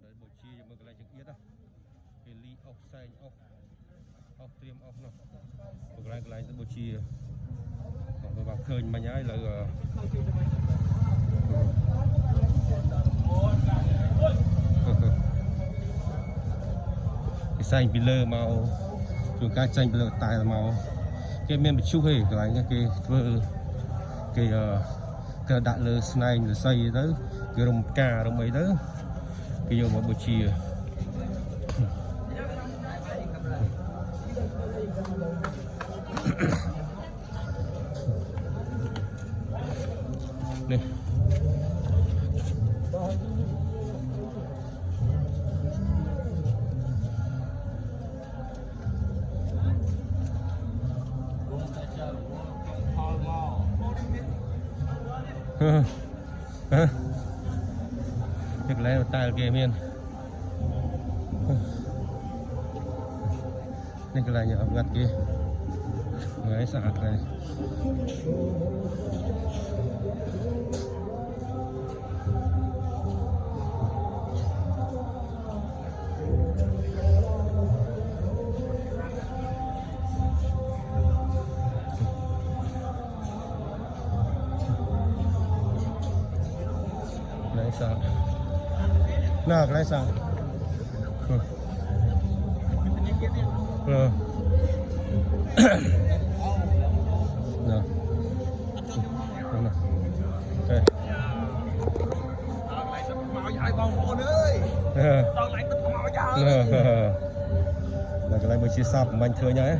để buổi chiều mà cái này trực yết á cái ly ốc xay ốc tiêm ốc nó cái này buổi chiều và khơi mà nhái là cái xanh pile màu dùng cái xanh pile tài màu cái miền bị chu hề cái này cái đạn lơ này là xây đó cái rồng cà rồng mấy đó cái vô một buổi chiều này việc lấy tay kề miền này cái này nhỏ gặt kia người sạc này lấy sạc nào lấy sạc nào đây là cái này mới chia sạp của mình thừa nhá